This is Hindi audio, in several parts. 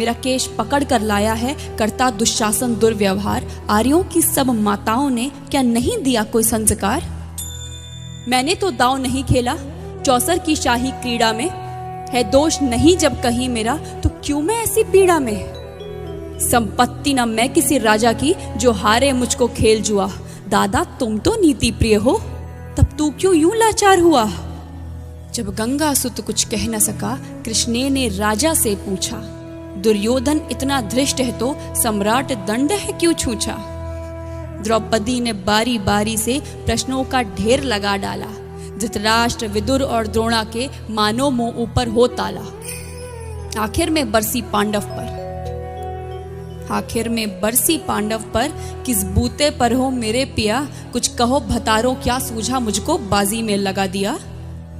मेरा केश पकड़ कर लाया है, करता दुशासन दुर्व्यवहार। आर्यों की सब माताओं ने क्या नहीं दिया कोई संस्कार? मैंने तो दांव नहीं खेला चौसर की शाही क्रीड़ा में, है दोष नहीं जब कहीं मेरा, तो क्यों मैं ऐसी पीड़ा में? संपत्ति न मैं किसी राजा की, जो हारे मुझको खेल जुआ। दादा तुम तो नीति प्रिय हो, तब तू क्यों यूं लाचार हुआ? जब गंगा सुत कुछ कह न सका, कृष्णे ने राजा से पूछा। दुर्योधन इतना धृष्ट है तो सम्राट दंड है क्यों छूछा? द्रौपदी ने बारी बारी से प्रश्नों का ढेर लगा डाला। धृतराष्ट्र, विदुर और द्रोणा के मानो मुंह ऊपर हो ताला। आखिर में बरसी पांडव पर, किस बूते पर हो मेरे पिया? कुछ कहो भतारो क्या सूझा मुझको बाजी में लगा दिया?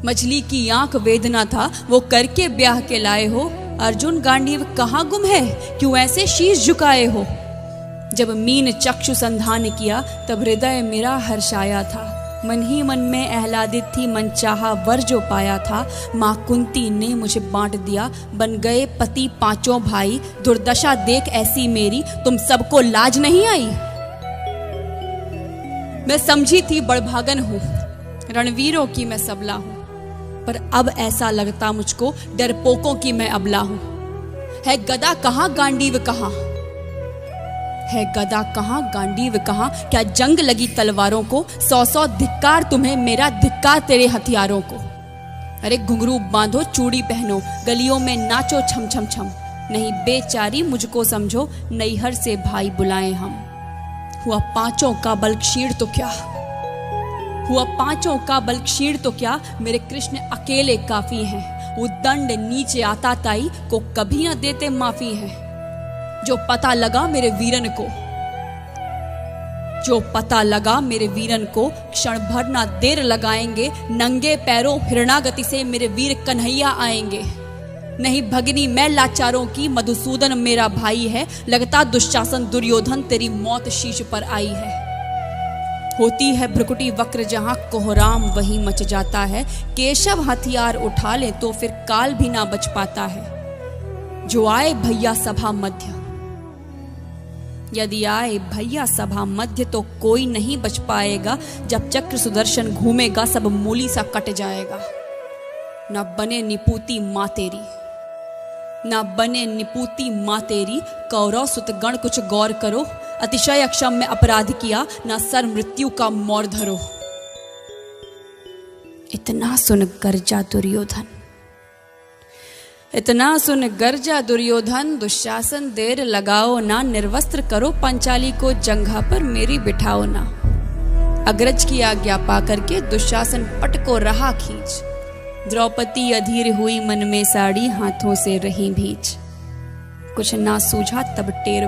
मछली की आंख वेदना था वो करके ब्याह के लाए हो। अर्जुन गांडीव कहाँ गुम है, क्यों ऐसे शीश झुकाए हो? जब मीन चक्षु संधान किया, तब हृदय मेरा हर्षाया था। मन ही मन में आह्लादित थी, मन चाहा वर जो पाया था। माँ कुंती ने मुझे बांट दिया, बन गए पति पांचों भाई। दुर्दशा देख ऐसी मेरी, तुम सबको लाज नहीं आई? मैं समझी थी बड़भागन हूँ, रणवीरों की मैं सबला हूँ, पर अब ऐसा लगता मुझको डरपोकों की मैं अबला हूँ। है गदा कहाँ गांडीव कहाँ, है गदा कहाँ गांडीव कहाँ? क्या जंग लगी तलवारों को? 100 धिक्कार तुम्हें, मेरा धिक्कार तेरे हथियारों को। अरे घुंघरू बांधो चूड़ी पहनो, गलियों में नाचो छम छम छम। नहीं बेचारी मुझको समझो, नैहर से भाई बुलाएं हम। हुआ पांचों का बल क्षीण तो क्या, मेरे कृष्ण अकेले काफी हैं। वो दंड नीचे आता ताई को कभी न देते माफी है। जो पता लगा मेरे वीरन को, क्षण भर ना देर लगाएंगे। नंगे पैरों हिरणागति से मेरे वीर कन्हैया आएंगे। नहीं भगनी मैं लाचारों की, मधुसूदन मेरा भाई है। लगता दुशासन दुर्योधन तेरी मौत शीश पर आई है। होती है भ्रुकुटी वक्र जहां कोहराम वहीं मच जाता है। केशव हथियार उठा ले तो फिर काल भी ना बच पाता है। जो आए भैया सभा मध्य, यदि आए भैया सभा मध्य, तो कोई नहीं बच पाएगा। जब चक्र सुदर्शन घूमेगा, सब मूली सा कट जाएगा। न बने निपूती माँ तेरी, कौरव सुत गण कुछ गौर करो। अतिशय अक्षम में अपराध किया, न सर मृत्यु का मोर धरो। इतना सुन गर्जा दुर्योधन, दुशासन देर लगाओ ना। निर्वस्त्र करो पंचाली को, जंघा पर मेरी बिठाओ ना। अग्रज की आज्ञा पा करके दुशासन पट को रहा खींच। द्रौपदी अधीर हुई मन में साड़ी, हाथों से रही भींच। कुछ ना सूझा तब टेर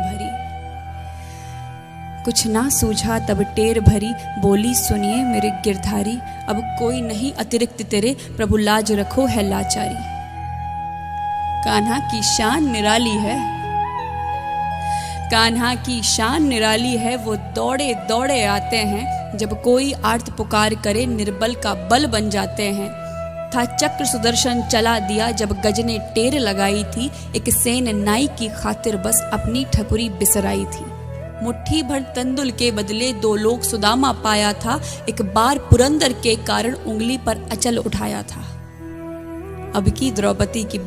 भरी, बोली सुनिए मेरे गिरधारी। अब कोई नहीं अतिरिक्त तेरे, प्रभु लाज रखो है लाचारी। कान्हा की शान निराली है, वो दौड़े दौड़े आते हैं। जब कोई आर्त पुकार करे, निर्बल का बल बन जाते हैं। था चक्र सुदर्शन चला दिया, जब गज ने टेर लगाई थी। एक सेन नाई की खातिर बस अपनी ठकुरी बिसराई थी। मुट्ठी भर तंदुल के बदले 2 लोग सुदामा पाया था। एक बार पुरंदर के कारण उंगली पर अचल उठाया था। अब की द्रौपदी की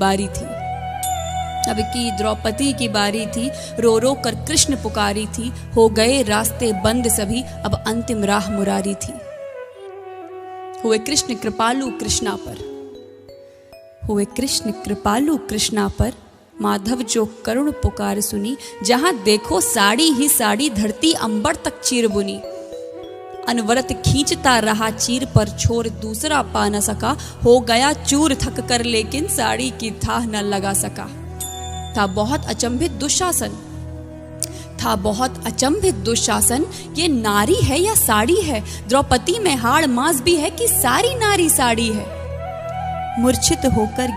बारी थी, रो रो कर कृष्ण पुकारी थी। हो गए रास्ते बंद सभी, अब अंतिम राह मुरारी थी। हुए कृष्ण कृपालु कृष्णा पर, माधव जो करुण पुकार सुनी। जहां देखो साड़ी ही साड़ी, धरती अंबर तक चीर बुनी। अनवरत खींचता रहा चीर पर, छोर दूसरा पा न सका। हो गया चूर थक कर, लेकिन साड़ी की थाह न लगा सका। था बहुत अचंभित दुशासन, ये नारी है या साड़ी है? द्रौपदी में हाड़ मांस भी है कि सारी नारी साड़ी है? मूर्छित होकर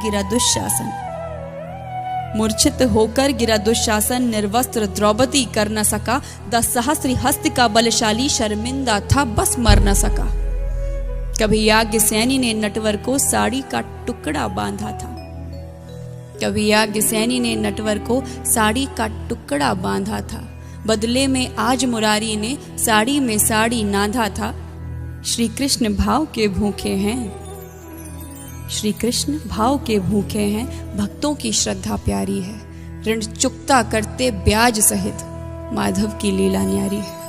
गिरा दुशासन, निर्वस्त्र द्रौपदी कर न सका। 10 सहस्त्र हस्त का बलशाली, शर्मिंदा था बस मर न सका। कभी याज्ञसेनी ने नटवर को साड़ी का टुकड़ा बांधा था। कवि याज्ञसेनी ने नटवर को साड़ी का टुकड़ा बांधा था, बदले में आज मुरारी ने साड़ी में साड़ी नाधा था। श्री कृष्ण भाव के भूखे हैं, श्री कृष्ण भाव के भूखे हैं, भक्तों की श्रद्धा प्यारी है। ऋण चुकता करते ब्याज सहित, माधव की लीला न्यारी है।